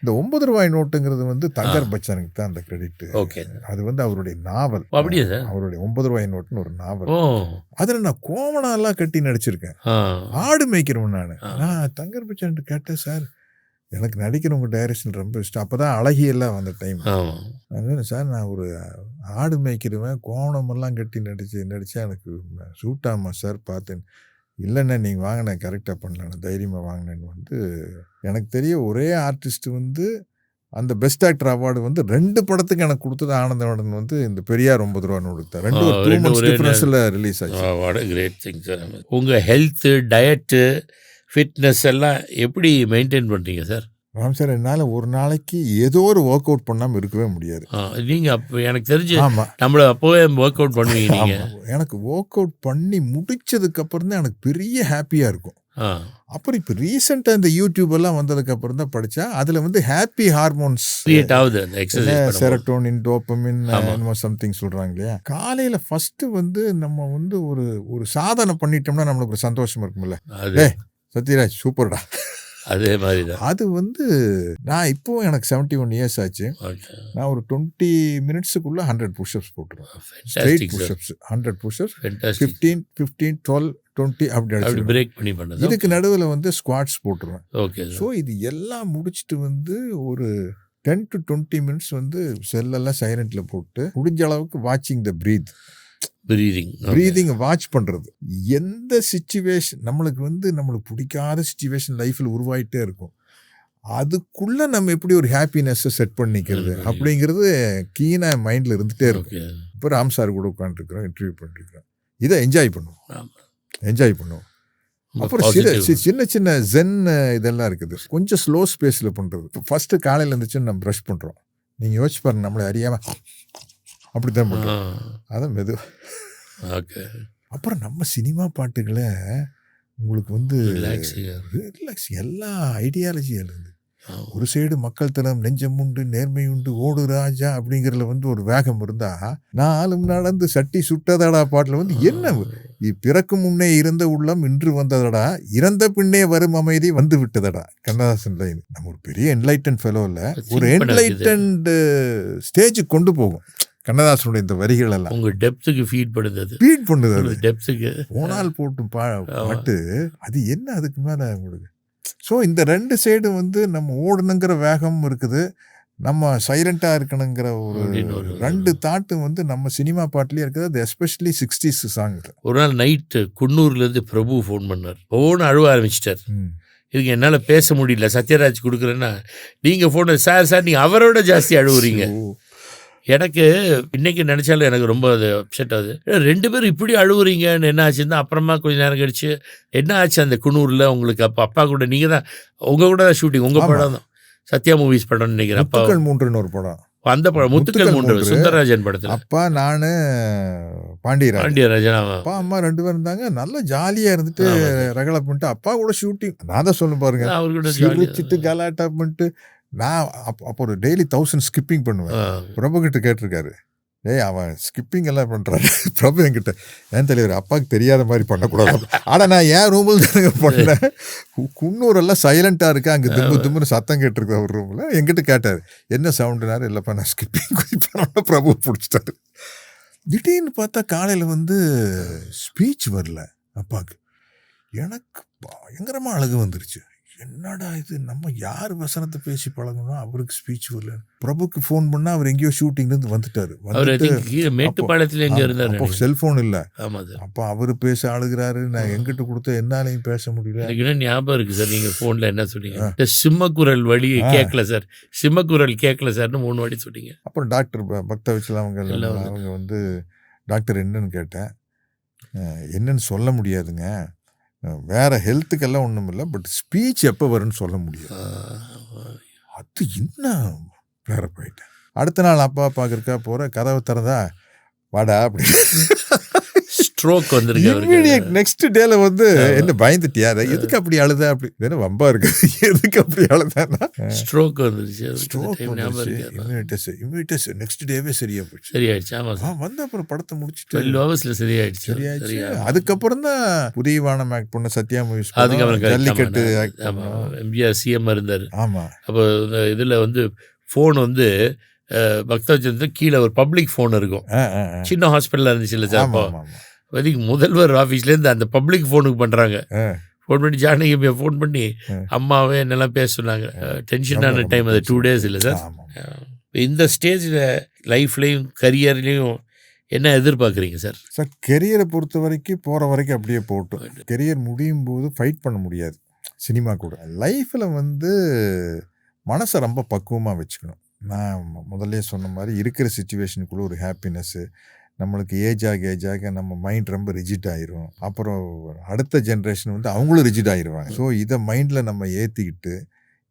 இந்த 9 ரூபாய் நோட்டுங்கிறது வந்து தங்கர் பச்சனுக்கு தான் அந்த கிரெடிட். அது வந்து அவருடைய நாவல். அவருடைய 9 ரூபாய் நோட்டுன்னு ஒரு நாவல். அதில் நான் கோவணம் கட்டி நடிச்சிருக்கேன், ஆடு மேய்க்கிறவன். நான் தங்கர் பச்சன் கேட்டேன், சார் எனக்கு நடிக்கிறவங்க டைரக்ஷன் ரொம்ப இஷ்டம். அப்போ தான் அழகியெல்லாம் வந்த டைம். அதனால சார் நான் ஒரு ஆடு மேய்க்கிறவன், கோவணமெல்லாம் கட்டி நடித்தா எனக்கு சூட் ஆகுமா சார் பார்த்தேன். இல்லைண்ணே நீங்கள் வாங்கினேன், கரெக்டாக பண்ணலண்ணே, தைரியமாக வாங்கினேன்னு வந்து எனக்கு தெரிய ஒரே ஆர்டிஸ்ட் வந்து அந்த பெஸ்ட் ஆக்டர் அவார்டு வந்து 2 படத்துக்கு எனக்கு கொடுத்தது ஆனந்தவடன் வந்து இந்த பெரியார் 9 ரூபா நோட்டு 2 months டிஃபரன்ஸில் ரிலீஸ் ஆச்சு. Great thing sir. உங்கள் ஹெல்த்து, டயட்டு, ஃபிட்னஸ் எல்லாம் எப்படி மெயின்டைன் பண்ணுறீங்க சார்? ராம் சார் என்னால் ஒரு நாளைக்கு ஏதோ ஒரு ஒர்க் அவுட் பண்ணாமல் இருக்கவே முடியாது. நீங்கள் அப்போ எனக்கு தெரிஞ்சு ஆமாம், நம்மளை அப்போவே ஒர்க் அவுட் பண்ணுவீங்க நீங்கள். எனக்கு ஒர்க் அவுட் பண்ணி முடிச்சதுக்கப்புறம் தான் எனக்கு பெரிய ஹாப்பியாக இருக்கும். அப்புறம் இப்போ ரீசெண்டாக இந்த யூடியூப் எல்லாம் வந்ததுக்கப்புறம் தான் படித்தா அதில் வந்து ஹாப்பி ஹார்மோன்ஸ் கிரியேட் ஆகுது, அந்த எக்ஸசைஸ் செரட்டோனின், டோப்பமின், சம்திங் சொல்கிறாங்க இல்லையா. காலையில் ஃபஸ்ட்டு வந்து நம்ம வந்து ஒரு சாதனை பண்ணிட்டோம்னா நம்மளுக்கு ஒரு சந்தோஷம் இருக்கும்ல. அது சத்யராஜ் சூப்பர்டா, அதே மாதிரி தான். அது வந்து நான் இப்போ எனக்கு 71 இயர்ஸ் ஆச்சு. நான் ஒரு 20 மினிட்ஸுக்குள்ள 100 புஷ்அப்ஸ் போட்டுருவேன். ஸ்ட்ரெயிட் புஷ்அப்ஸ் 100 புஷ்அப்ஸ், 15, 12, 20 அப்படி பிரேக் பண்ணி பண்ணது. இதுக்கு நடுவில் வந்து ஸ்குவாட்ஸ் போட்டுருவேன். ஓகே. ஸோ இது எல்லாம் முடிச்சுட்டு வந்து ஒரு 10 to 20 மினிட்ஸ் வந்து செல்லெல்லாம் சைலண்ட்ல போட்டு முடிஞ்ச அளவுக்கு வாட்சிங் த ப்ரீதிங் வாட்ச் பண்ணுறது. எந்த சிச்சுவேஷன் நம்மளுக்கு பிடிக்காத சிச்சுவேஷன் லைஃப்பில் உருவாயிட்டே இருக்கும், அதுக்குள்ளே நம்ம எப்படி ஒரு ஹாப்பினஸ்ஸை செட் பண்ணிக்கிறது அப்படிங்கிறது கீனாக மைண்டில் இருந்துகிட்டே இருக்கும். இப்போ ராம் சார் கூட உட்காந்துருக்குறோம், இன்டர்வியூ பண்ணிருக்கிறோம், இதை என்ஜாய் பண்ணுவோம். அப்புறம் சின்ன சின்ன ஜென் இதெல்லாம் இருக்குது, கொஞ்சம் ஸ்லோ ஸ்பேஸில் பண்ணுறது. இப்போ ஃபஸ்ட்டு காலையில் இருந்துச்சுன்னு நம்ம ப்ரஷ் பண்ணுறோம், நீங்கள் யோசிச்சு பாருங்க, நம்மளை அறியாமல் அப்படி தான் பண்ணுறோம், அதான் மெது. ஓகே. அப்புறம் நம்ம சினிமா பாட்டுகளை உங்களுக்கு வந்து ரிலாக்ஸ் எல்லா ஐடியாலஜியும் இருந்து ஒரு சைடு மக்கள் தனம், நெஞ்சம் உண்டு, நேர்மை உண்டு, ஓடு ராஜா அப்படிங்கிறதுல வந்து ஒரு வேகம் இருந்தா, நாளும் நடந்து சட்டி சுட்டதடா பாட்டில் வந்து என்ன பிறக்கும் முன்னே இருந்த உள்ளம் இன்று வந்ததடா, இறந்த பின்னே வரும் அமைதி வந்து விட்டதடா, கண்ணதாசன் லைன். நம்ம ஒரு பெரிய என்லைட்டன் ஃபெலோ இல்லை, ஒரு என்லைட்டன்ட் ஸ்டேஜுக்கு கொண்டு போகும் கண்ணதாசனுடைய இந்த வரிகள் எல்லாம். உங்க டெப்த்துக்கு ஃபீட் பண்ணுது, டெப்த்துக்கு போனால் போட்டு பாட்டு அது என்ன அதுக்கு மேலே உங்களுக்கு. ஸோ இந்த ரெண்டு சைடு வந்து நம்ம ஓடணுங்கிற வேகம் இருக்குது, நம்ம சைலண்டாக இருக்கணுங்கிற ஒரு ரெண்டு தாட்டு வந்து நம்ம சினிமா பாட்டிலே இருக்குது. அது எஸ்பெஷலி 60s சாங். ஒரு நாள் நைட்டு குன்னூர்லேருந்து பிரபு ஃபோன் பண்ணார், ஃபோன் அழுவ ஆரம்பிச்சிட்டார். இதுக்கு என்னால் பேச முடியல, சத்யராஜ் கொடுக்குறேன்னா நீங்கள் ஃபோனை சார் நீங்கள் அவரோட ஜாஸ்தி அழுவுறீங்க. எனக்கு இன்னைக்கு நினச்சாலும் எனக்கு ரொம்ப அது அப்செட் ஆகுது. 2 பேரும் இப்படி அழுவுறீங்கன்னு என்ன ஆச்சுன்னா, அப்புறமா கொஞ்சம் நேரம் கழிச்சு என்ன ஆச்சு அந்த குன்னூரில் உங்களுக்கு அப்பா கூட நீங்கள் தான் உங்கள் கூட தான் ஷூட்டிங், உங்கள் படம் தான் சத்யா மூவிஸ் படம்னு நினைக்கிறேன். அப்பா 3 ஒரு படம், அந்த படம் முத்துக்கள் 3 சுந்தரராஜன் படத்தில். அப்பா நான் பாண்டியராஜன் அப்பா அம்மா 2 பேரும் இருந்தாங்க, நல்லா ஜாலியாக இருந்துட்டு ரகலை பண்ணிட்டு அப்பா கூட ஷூட்டிங். நான் தான் சொல்ல பாருங்க, அவர்கிட்ட சிரிச்சிட்டு கலாட்டா பண்ணிட்டு நான் அப்போ ஒரு டெய்லி 1000 ஸ்கிப்பிங் பண்ணுவேன். பிரபு கிட்ட கேட்டிருக்காரு, அவன் ஸ்கிப்பிங் எல்லாம் பண்ணுறாரு. பிரபு என்கிட்ட, ஏன் தலைவர் அப்பாவுக்கு தெரியாத மாதிரி பண்ணக்கூடாது. ஆனால் நான் ஏன் ரூமில் தானே பண்ணேன், குன்னூரெல்லாம் சைலண்ட்டாக இருக்கா, அங்கே திம்முன்னு சத்தம் கேட்டிருக்கு அவர் ரூமில். என்கிட்ட கேட்டார் என்ன சவுண்டுனாரு, இல்லைப்பா நான் ஸ்கிப்பிங் பண்ண. பிரபு பிடிச்சிட்டாரு. திடீர்னு பார்த்தா காலையில் வந்து ஸ்பீச் வரல அப்பாவுக்கு. எனக்கு பயங்கரமாக அழகு வந்துருச்சு. என்னடா இது, நம்ம யார் வசனத்தை பேசி பழகணும், அவருக்கு ஸ்பீச் வரல. பிரபுக்கு ஃபோன் பண்ணால் அவர் எங்கேயோ ஷூட்டிங்லேருந்து வந்துட்டார். அப்போ செல்ஃபோன் இல்லை, அப்போ அவர் பேச அழுகிறாரு. நான் எங்கிட்ட கொடுத்த என்னாலையும் பேச முடியல. எனக்கு ஞாபகம் இருக்குது சார், நீங்கள் ஃபோனில் என்ன சொன்னீங்க, சிம்மக்குரல் வழி கேட்கல சார், சிம்மக்குரல் கேட்கல சார்னு 3 வாட்டி சொன்னீங்க. அப்புறம் டாக்டர் பக்த வச்சுலாம் அவங்க வந்து டாக்டர் என்னன்னு கேட்டேன், என்னன்னு சொல்ல முடியாதுங்க, வேற ஹெல்த்துக்கெல்லாம் ஒன்றும் இல்லை, பட் ஸ்பீச் எப்போ வரும்னு சொல்ல முடியும். அது இன்னும் வேற போயிட்டேன். அடுத்த நாள் அப்பா பார்க்கறக்கா போகிற, கதவை திறந்தா வாடா அப்படி ஸ்ட்ரோக் வந்துருக்கு. நெக்ஸ்ட் டேல வந்து என்ன பயந்துட்டியா, எதுக்கு அப்படி அழுத, அப்படி என்ன வம்பா இருக்கு, எதுக்கு அப்படி அழுதானா ஸ்ட்ரோக் வந்துருச்சு. இம்யூனிட்டஸ் நெக்ஸ்ட் டேவே சரியா போச்சு, சரியாயிடுச்சு. வந்து அப்புறம் படத்தை முடிச்சுட்டு 12 ஹவர்ஸ்ல சரியாயிடுச்சு. அதுக்கப்புறம் தான் புதிய வானம் ஆக்ட் பண்ண, சத்யா மூவிஸ், ஜல்லிக்கட்டு எம்ஜிஆர் சிஎம் இருந்தார். ஆமா, அப்போ இதுல வந்து ஃபோன் வந்து பக்தவச்சந்திரன் கீழே ஒரு பப்ளிக் ஃபோன் இருக்கும், சின்ன ஹாஸ்பிட்டலில் இருந்துச்சு இல்லை சார். அப்போ அதுக்கு முதல்வர் ஆஃபீஸ்லேருந்து அந்த பப்ளிக் ஃபோனுக்கு பண்ணுறாங்க. ஃபோன் பண்ணி ஜானகி ஃபோன் பண்ணி அம்மாவே என்னெல்லாம் பேச சொன்னாங்க. டென்ஷனான டைம் அது 2 days இல்லை சார். இந்த ஸ்டேஜில் லைஃப்லேயும் கரியர்லேயும் என்ன எதிர்பார்க்குறீங்க சார்? சார் கெரியரை பொறுத்த வரைக்கும் போகிற வரைக்கும் அப்படியே போட்டோம். கெரியர் முடியும் போது ஃபைட் பண்ண முடியாது சினிமா கூட. லைஃப்பில் வந்து மனசை ரொம்ப பக்குவமாக வச்சுக்கணும். நான் முதல்ல சொன்ன மாதிரி இருக்கிற சிச்சுவேஷனுக்குள்ளே ஒரு ஹாப்பினஸ்ஸு. நம்மளுக்கு ஏஜ் ஆக நம்ம மைண்ட் ரொம்ப ரிஜிட் ஆயிரும். அப்புறம் அடுத்த ஜென்ரேஷன் வந்து அவங்களும் ரிஜிட் ஆகிடுவாங்க. ஸோ இதை மைண்டில் நம்ம ஏற்றிக்கிட்டு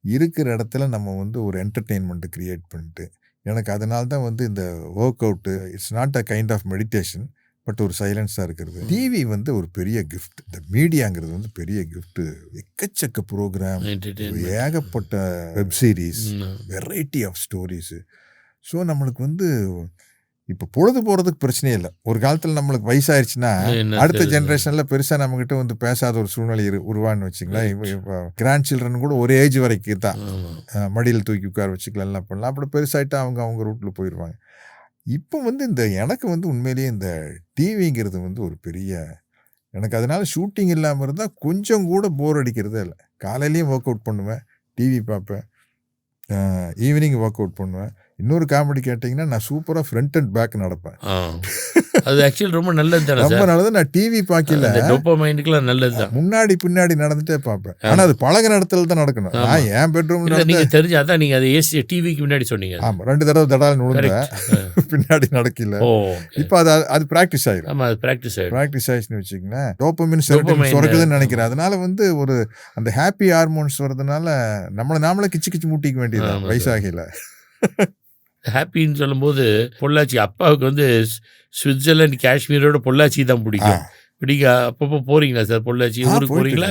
இருக்கிற இடத்துல நம்ம வந்து ஒரு என்டர்டெயின்மெண்ட்டு க்ரியேட் பண்ணிட்டு, எனக்கு அதனால தான் வந்து இந்த work out it's not a kind of meditation, but ஒரு சைலன்ஸாக இருக்கிறது. டிவி வந்து ஒரு பெரிய கிஃப்ட். இந்த மீடியாங்கிறது வந்து பெரிய கிஃப்ட்டு. எக்கச்சக்க ப்ரோக்ராம், ஏகப்பட்ட web series, variety of stories. So நம்மளுக்கு வந்து இப்போ பொழுது போகிறதுக்கு பிரச்சனையே இல்லை. ஒரு காலத்தில் நம்மளுக்கு வயசாயிருச்சுன்னா அடுத்த ஜென்ரேஷனில் பெருசாக நம்மக்கிட்ட வந்து பேசாத ஒரு சூழ்நிலை உருவான்னு வச்சுங்களேன். இப்போ கிராண்ட் சில்ட்ரன் கூட ஒரு ஏஜ் வரைக்கும் தான் மடியில் தூக்கி உட்கார வச்சுக்கலாம், எல்லாம் பண்ணலாம். அப்படி பெருசாகிட்டா அவங்க ரூட்டில் போயிடுவாங்க. இப்போ வந்து எனக்கு வந்து உண்மையிலேயே இந்த டிவிங்கிறது வந்து ஒரு பெரிய, எனக்கு அதனால ஷூட்டிங் இல்லாமல் இருந்தால் கொஞ்சம் கூட போர் அடிக்கிறதே இல்லை. காலையிலையும் ஒர்க் அவுட் பண்ணுவேன், டிவி பார்ப்பேன், ஈவினிங் ஒர்க் அவுட் பண்ணுவேன். இன்னொரு காமெடி கேட்டிங்கன்னா, நான் சூப்பராக ஃப்ரண்ட் அண்ட் பேக் நடப்பேன். அது ஆக்சுவலி ரொம்ப நல்லது தானே, ரொம்ப நல்லது. நான் டிவி பார்க்கல, டோபமைனுக்குலாம் நல்லது தான். முன்னாடி பின்னாடி நடந்துட்டே பார்ப்பேன். ஆனால் அது பழகின இடத்துல தான் நடக்கணும். நான் என் பெட்ரூம்ல நீங்கள் தெரிஞ்சு அதான் நீங்கள் அதை ஏசி டிவிக்கு முன்னாடி சொன்னீங்க. ஆமாம், 2 தடவை தடால் விழுந்தேன், பின்னாடி நடக்கல. இப்போ அது ப்ராக்டிஸ் ஆகிடும். ஆமாம், அது ப்ராக்டிஸ் ஆயிடுச்சுன்னு வச்சுக்கோங்களேன். டோபமைன் சுரக்குதுன்னு நினைக்கிறேன். அதனால வந்து ஒரு அந்த ஹாப்பி ஹார்மோன்ஸ் வரதுனால நாமளே கிச்சு மூட்டிக்க வேண்டியது வயசாகல. ஹாப்பின்னு சொல்லும்போது பொள்ளாச்சி அப்பாவுக்கு வந்து சுவிட்சர்லாந்து காஷ்மீரோட பொள்ளாச்சி தான் பிடிக்கும். அப்பப்போ போறீங்களா சார் பொள்ளாச்சி? ஊருக்கு போறீங்களா?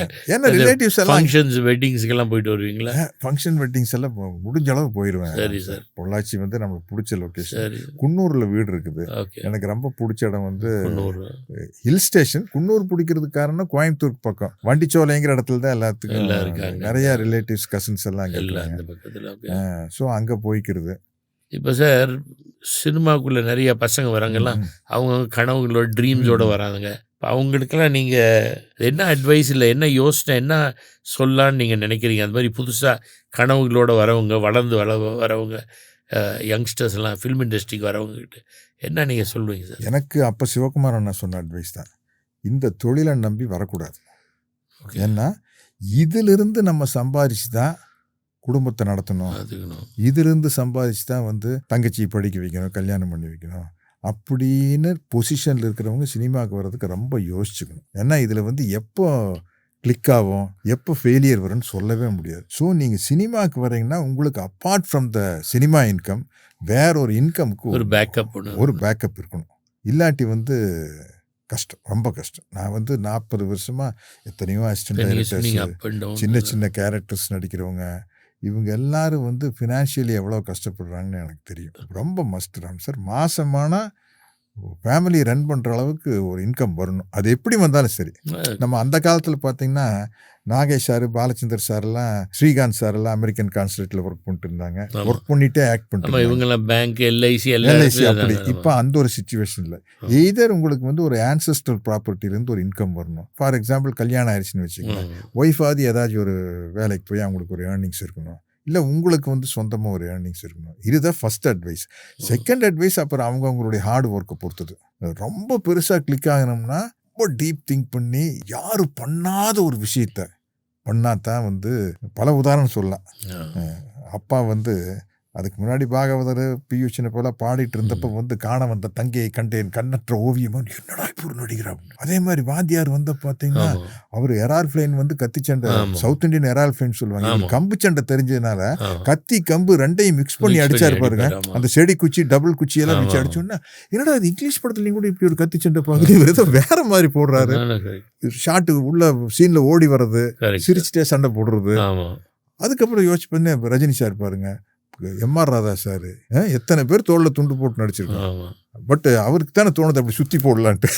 ஃபங்க்ஷன்ஸ் வெட்டிங்ஸ்க்கெல்லாம் போயிட்டு வருவீங்களா? ஃபங்க்ஷன் வெட்டிங்ஸ் எல்லாம் முடிஞ்ச அளவு போயிடுவேன். சரி சார். பொள்ளாச்சி வந்து நமக்கு பிடிச்ச லொக்கேஷன். குன்னூர்ல வீடு இருக்குது. எனக்கு ரொம்ப பிடிச்ச இடம் வந்து ஹில் ஸ்டேஷன். குன்னூர் பிடிக்கிறதுக்கு காரணம் கோயம்புத்தூர் பக்கம் வண்டிச்சோலைங்கிற இடத்துல தான் எல்லாத்துக்கும் நிறைய ரிலேட்டிவ்ஸ் கசின்ஸ் எல்லாம் அங்கே இருக்காங்க. ஸோ அங்கே போய்க்கிறது. இப்போ சார் சினிமாக்குள்ளே நிறைய பசங்க வராங்கலாம், அவங்க கனவுகளோட ட்ரீம்ஸோடு வராதுங்க. இப்போ அவங்களுக்கெல்லாம் நீங்கள் என்ன அட்வைஸ் இல்லை, என்ன யோசனை, என்ன சொல்லான்னு நீங்கள் நினைக்கிறீங்க? அந்த மாதிரி புதுசாக கனவுகளோடு வரவங்க, வளர்ந்து வரவங்க யங்ஸ்டர்ஸ் எல்லாம் ஃபில்ம் இண்டஸ்ட்ரிக்கு வரவங்ககிட்ட என்ன நீங்கள் சொல்லுவீங்க சார்? எனக்கு அப்போ சிவகுமார் அண்ணா சொன்ன அட்வைஸ் தான், இந்த தொழிலை நம்பி வரக்கூடாது. ஏன்னா இதிலிருந்து நம்ம சம்பாதிச்சு தான் குடும்பத்தை நடத்தணும், இதிலிருந்து சம்பாதிச்சு தான் வந்து தங்கச்சி படிக்க வைக்கணும், கல்யாணம் பண்ணி வைக்கணும் அப்படின்னு பொசிஷனில் இருக்கிறவங்க சினிமாவுக்கு வர்றதுக்கு ரொம்ப யோசிச்சுக்கணும். ஏன்னா இதில் வந்து எப்போ கிளிக் ஆகும், எப்போ ஃபெயிலியர் வரும்னு சொல்லவே முடியாது. ஸோ நீங்கள் சினிமாவுக்கு வரீங்கன்னா உங்களுக்கு apart from the cinema income வேற ஒரு இன்கமுக்கு ஒரு பேக்கப் இருக்கணும். இல்லாட்டி வந்து கஷ்டம், ரொம்ப கஷ்டம். நான் வந்து 40 வருஷமாக எத்தனையோ அசிஸ்டன்ட் டைரக்டர்ஸ், சின்ன கேரக்டர்ஸ் நடிக்கிறவங்க, இவங்க எல்லாரும் வந்து ஃபினான்ஷியலி எவ்வளோ கஷ்டப்படுறாங்கன்னு எனக்கு தெரியும். ரொம்ப மஸ்ட் ராம் சார். மாதமானால் ஃபேமிலி ரன் பண்ணுற அளவுக்கு ஒரு இன்கம் வரணும். அது எப்படி வந்தாலும் சரி. நம்ம அந்த காலத்தில் பார்த்தீங்கன்னா நாகேஷ் சார், பாலச்சந்தர் சார்லாம், ஸ்ரீகாந்த் சாரெல்லாம் அமெரிக்கன் கான்சுலேட்டில் ஒர்க் பண்ணிட்டு இருந்தாங்க. ஒர்க் பண்ணிகிட்டே ஆக்ட் பண்ணிட்டு இவங்கெல்லாம் பேங்க், எல்ஐசி அப்படி. இப்போ அந்த ஒரு சிச்சுவேஷன் இல்லை. எய்தர் உங்களுக்கு வந்து ஒரு ஆன்செஸ்ட்ரல் ப்ராப்பர்ட்டிலேருந்து ஒரு இன்கம் வரணும். ஃபார் எக்ஸாம்பிள் கல்யாணம் ஆயிடுச்சுன்னு வச்சுக்கோங்க, ஒய்ஃபாவது ஏதாச்சும் ஒரு வேலைக்கு போய் அவங்களுக்கு ஒரு ஏர்னிங்ஸ் இருக்கணும், இல்லை உங்களுக்கு வந்து சொந்தமாக ஒரு ஏர்னிங்ஸ் இருக்கணும். இதுதான் ஃபர்ஸ்ட் அட்வைஸ். செகண்ட் அட்வைஸ் அப்புறம் அவங்களுடைய ஹார்ட் ஒர்க்கை பொறுத்தது. ரொம்ப பெருசாக கிளிக் ஆகணும்னா ரொம்ப டீப் திங்க் பண்ணி யாரும் பண்ணாத ஒரு விஷயத்த பண்ணாதான் வந்து பல உதாரணம் சொல்லலாம். அப்பா வந்து அதுக்கு முன்னாடி பாகவதர், பியூஷனை போல பாடிட்டு இருந்தப்ப வந்து காண வந்த தங்கையை கண்டேன் கண்ணற்ற ஓவியமா, என்னடா இப்போ ஒரு நடிகரா. அதே மாதிரி வாத்தியார் வந்து பார்த்தீங்கன்னா அவர் எரால் ஃபிளைன் வந்து கத்தி சண்டை, சவுத் இண்டியன் எரால் ஃபிளைன் சொல்லுவாங்க, கம்பு சண்டை தெரிஞ்சதுனால கத்தி கம்பு ரெண்டையும் மிக்ஸ் பண்ணி அடிச்சாரு பாருங்க. அந்த செடி குச்சி, டபுள் குச்சி எல்லாம் வச்சு அடிச்சோன்னா, என்னடா அது இங்கிலீஷ் படத்துலையும் கூட இப்படி ஒரு கத்தி சண்டை பார்க்குறது, ஏதோ வேற மாதிரி போடுறாரு. ஷாட்டு உள்ள சீன்ல ஓடி வர்றது, சிரிச்சுட்டே சண்டை போடுறது. அதுக்கப்புறம் யோசிச்சு பண்ணி ரஜினி சார் பாருங்க, எம்ஆர் ராதா சார் எத்தனை பேர் தோளில் துண்டு போட்டு நடிச்சிருக்காங்க. பட் அவருக்கு தானே தோணுது அப்படி சுற்றி போடலான்ட்டு.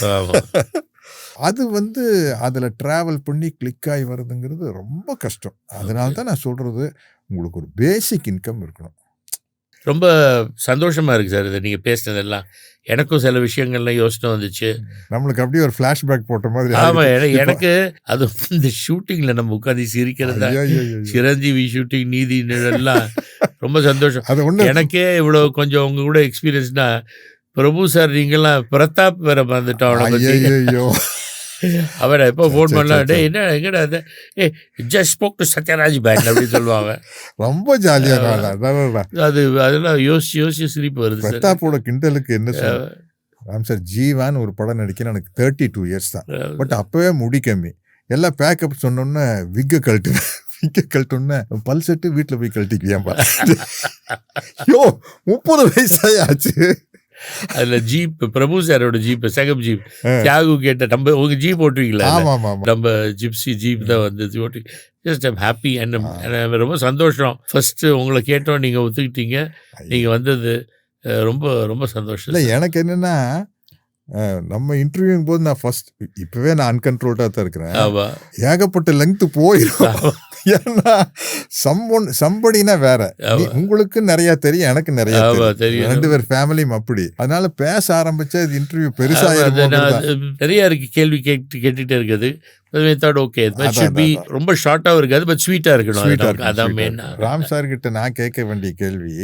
அது வந்து அதில் ட்ராவல் பண்ணி கிளிக் ஆகி வருதுங்கிறது ரொம்ப கஷ்டம். அதனால தான் நான் சொல்கிறது, உங்களுக்கு ஒரு பேசிக் இன்கம் இருக்கணும். ரொம்ப சந்தோஷமாக இருக்குது சார் இதை நீங்கள் பேசினதெல்லாம். எனக்கும் சில விஷயங்கள்லாம் யோசனை வந்துச்சு. நம்மளுக்கு அப்படியே ஒரு ஃப்ளாஷ்பேக் போட்ட மாதிரி. ஆமாம், எனக்கு அது இந்த ஷூட்டிங்கில் நம்ம உட்காந்து சிரிக்கிறது, சிரஞ்சீவி ஷூட்டிங், நீதி நிழல்லாம் ரொம்ப சந்தோஷம். அது ஒன்று எனக்கே இவ்வளோ கொஞ்சம் உங்க கூட எக்ஸ்பீரியன்ஸ்னா, பிரபு சார் நீங்களாம் பிரதாப் வேற வந்துட்டோம். அவரை எப்போ ஃபோன் பண்ணலாம், டே என்ன எங்கடா just spoke to Sathyaraj band அப்படின்னு சொல்லுவாங்க. ரொம்ப ஜாலியாக அது அதெல்லாம் யோசிச்சு சிரிப்பு வருது. பிரதாப்போட கிண்டலுக்கு என்ன ராம் சார், ஜீவான்னு ஒரு படம் நடிக்கிறேன், எனக்கு 32 இயர்ஸ் தான். பட் அப்போவே முடி கம்மி, எல்லாம் பேக்கப் சொன்னோன்னே விக்கை கழட்டு இங்கே கழட்டோன்னே பல் செட்டு வீட்டில் போய் கழட்டிக்குவியாம்பா. யோ 30 வயசாயாச்சு. அதில் ஜீப் பிரபு சாரோட ஜீப் செகப் ஜீப் தியாகு கேட்ட நம்ம உங்க ஜீப் ஓட்டுவீங்களா? நம்ம ஜிப்சி ஜீப் தான் வந்து ஓட்டு. ஜஸ்ட் ஐம் ஹாப்பி அண்ட் ரொம்ப சந்தோஷம். ஃபர்ஸ்ட்டு உங்களை கேட்டோம், நீங்கள் ஒத்துக்கிட்டீங்க, நீங்கள் வந்தது ரொம்ப ரொம்ப சந்தோஷம். இல்லை எனக்கு என்னென்னா நம்ம இன்டர்வியூங்கும் போது நான் ஃபர்ஸ்ட் இப்போவே நான் அன்கண்ட்ரோல்டாக தான் இருக்கிறேன். ஏகப்பட்ட லெங்க்த்து போயிடும். ஏன்னா சம்படினா வேற, உங்களுக்கு நிறைய தெரியும், எனக்கு நிறைய தெரியும், 2 பேர் ஃபேமிலியும் அப்படி. அதனால பேச ஆரம்பிச்சா இது இன்டர்வியூ பெருசா நிறைய இருக்கு, கேள்வி கேட்டுட்டே இருக்குது. ஓகே ரொம்ப ஷார்ட்டாகவும் இருக்காது, பட் ஸ்வீட்டாக இருக்கணும். அதான் மெயின். ராம் சார் கிட்ட நான் கேட்க வேண்டிய கேள்வி,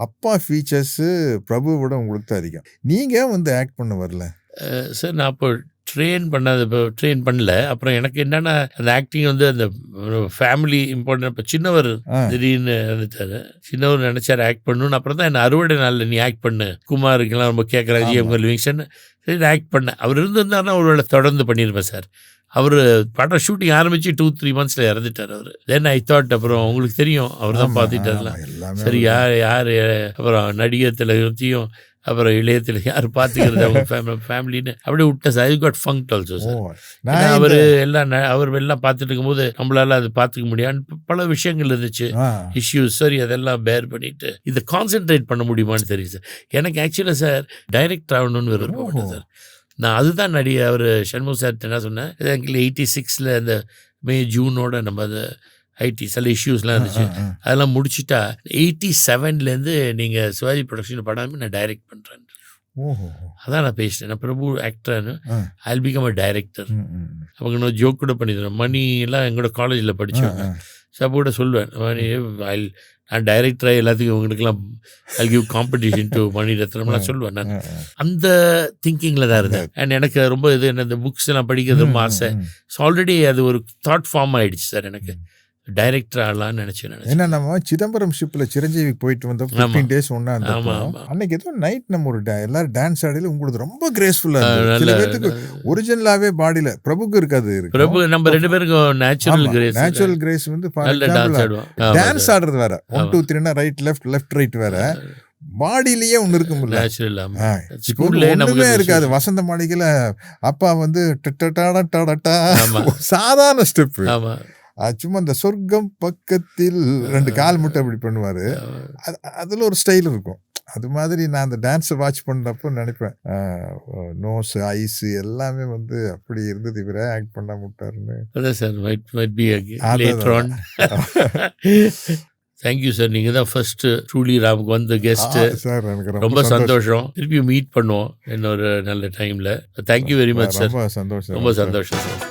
அப்பா ஃபீச்சர்ஸ் பிரபுவோட உங்களுக்கு தான் அதிகம், நீங்க வந்து ஆக்ட் பண்ண வரல சார்? நான் இப்போ ட்ரெயின் பண்ணல. அப்புறம் எனக்கு என்னன்னா அந்த ஆக்டிங் வந்து அந்த ஃபேமிலி இம்பார்ட்டன்ட். இப்போ சின்னவர் திடீர்னு வந்துட்டாரு, சின்னவர் நினைச்சாரு ஆக்ட் பண்ணணும்னு. அப்புறம் தான் என்ன அறுவடை நாளில் நீ ஆக்ட் பண்ணு, குமாருக்கெல்லாம் ரொம்ப கேட்குறாங்க, ஜிஎம் லிவிங்ஸ்டன். சரி ஆக்ட் பண்ணேன். அவர் இருந்திருந்தாருன்னா ஒருவேளை தொடர்ந்து பண்ணியிருப்பேன் சார். அவர் படம் ஷூட்டிங் ஆரம்பித்து 2-3 months இறந்துட்டார் அவர். தென் ஐ தாட், அப்புறம் உங்களுக்கு தெரியும் அவர் தான் பார்த்துட்டாருலாம். சரி யார் அப்புறம் நடிகர் திலகத்தையும் அப்புறம் இளையத்தில் யார் பார்த்துக்கிறது அவங்க ஃபேமிலின்னு அப்படியே விட்டேன் sir. I got funked also sir. அவர் எல்லாம் பார்த்துட்டு இருக்கும்போது நம்மளால அது பார்த்துக்க முடியாது, பல விஷயங்கள் இருந்துச்சு, இஷ்யூஸ். சரி அதெல்லாம் பேர் பண்ணிட்டு இதை கான்சென்ட்ரேட் பண்ண முடியுமான்னு தெரியும் சார். எனக்கு ஆக்சுவலாக சார் டைரக்டர் ஆகணும்னு விருப்பப்பட்டேன் சார். நான் அதுதான் அவர் சண்முக சார் என்ன சொன்னேன், எங்களுக்கு 86 அந்த ஜூனோட நம்ம அந்த ஐடி சில இஷ்யூஸ்லாம் இருந்துச்சு, அதெல்லாம் முடிச்சுட்டா 87 நீங்கள் சிவாஜி ப்ரொடக்ஷன் படாமல் நான் டைரக்ட் பண்ணுறேன். அதான் நான் பேசிட்டேன், நான் பிரபு ஆக்டர்னு I will become a director. அவங்க நான் ஜோக் கூட பண்ணிடுறேன். மணி எல்லாம் எங்களோட காலேஜில் படித்தவங்க, ஸோ அப்போ கூட சொல்லுவேன், நான் டைரக்டராக எல்லாத்துக்கும் இவங்களுக்கெல்லாம் I give competition to Mani Ratnam சொல்லுவேன். நான் அந்த திங்கிங்கில் தான் இருந்தேன். அண்ட் எனக்கு ரொம்ப இது என்ன, இந்த புக்ஸ் எல்லாம் படிக்கிறது ரொம்ப ஆசை. ஸோ ஆல்ரெடி அது ஒரு தாட் ஃபார்ம் ஆகிடுச்சு சார் எனக்கு, டைரக்டர் ஆகலான்னு நினைச்சேன். ஏன்னா நம்ம சிதம்பரம் ஷிப்பில் சிரஞ்சீவி போயிட்டு வந்தோம் 15 days ஒன்றா இருந்தோம். அன்னைக்கு ஏதோ நைட் நம்ம ஒரு எல்லாரும் டான்ஸ் ஆடையில உங்களுக்கு ரொம்ப கிரேஸ்ஃபுல்லாக இருந்தது. சில பேருக்கு ஒரிஜினலாகவே பாடியில், பிரபுக்கு இருக்காது. பிரபு நம்ம 2 பேருக்கும் நேச்சுரல் கிரேஸ் வந்து டான்ஸ் ஆடுறது வேற, 1 2 3 ரைட் லெஃப்ட் ரைட் வேற, பாடியிலேயே ஒன்று இருக்கும். ஒண்ணுமே இருக்காது. வசந்த மாளிகையில அப்பா வந்து சாதாரண ஸ்டெப், சும்மா இந்த சொர்க்கம் பக்கத்தில் 2 கால் மட்டும் அப்படி பண்ணுவாரு. அதுல ஒரு ஸ்டைல் இருக்கும். அது மாதிரி நான் அந்த டான்ஸை வாட்ச் பண்ணுறப்போ நினைப்பேன், நோஸ் ஐஸ் எல்லாமே வந்து அப்படி இருந்தது, இவரே ஆக்ட் பண்ண முட்டாருன்னு. Thank you sir. நீங்கள் தான் ஃபர்ஸ்ட் ட்ரூலி ராமுக்கு வந்த கெஸ்ட்டு சார். எனக்கு ரொம்ப சந்தோஷம். திருப்பி மீட் பண்ணுவோம் இன்னொரு நல்ல டைமில். Thank you very much sir. ரொம்ப சந்தோஷம். ரொம்ப சந்தோஷம் சார்.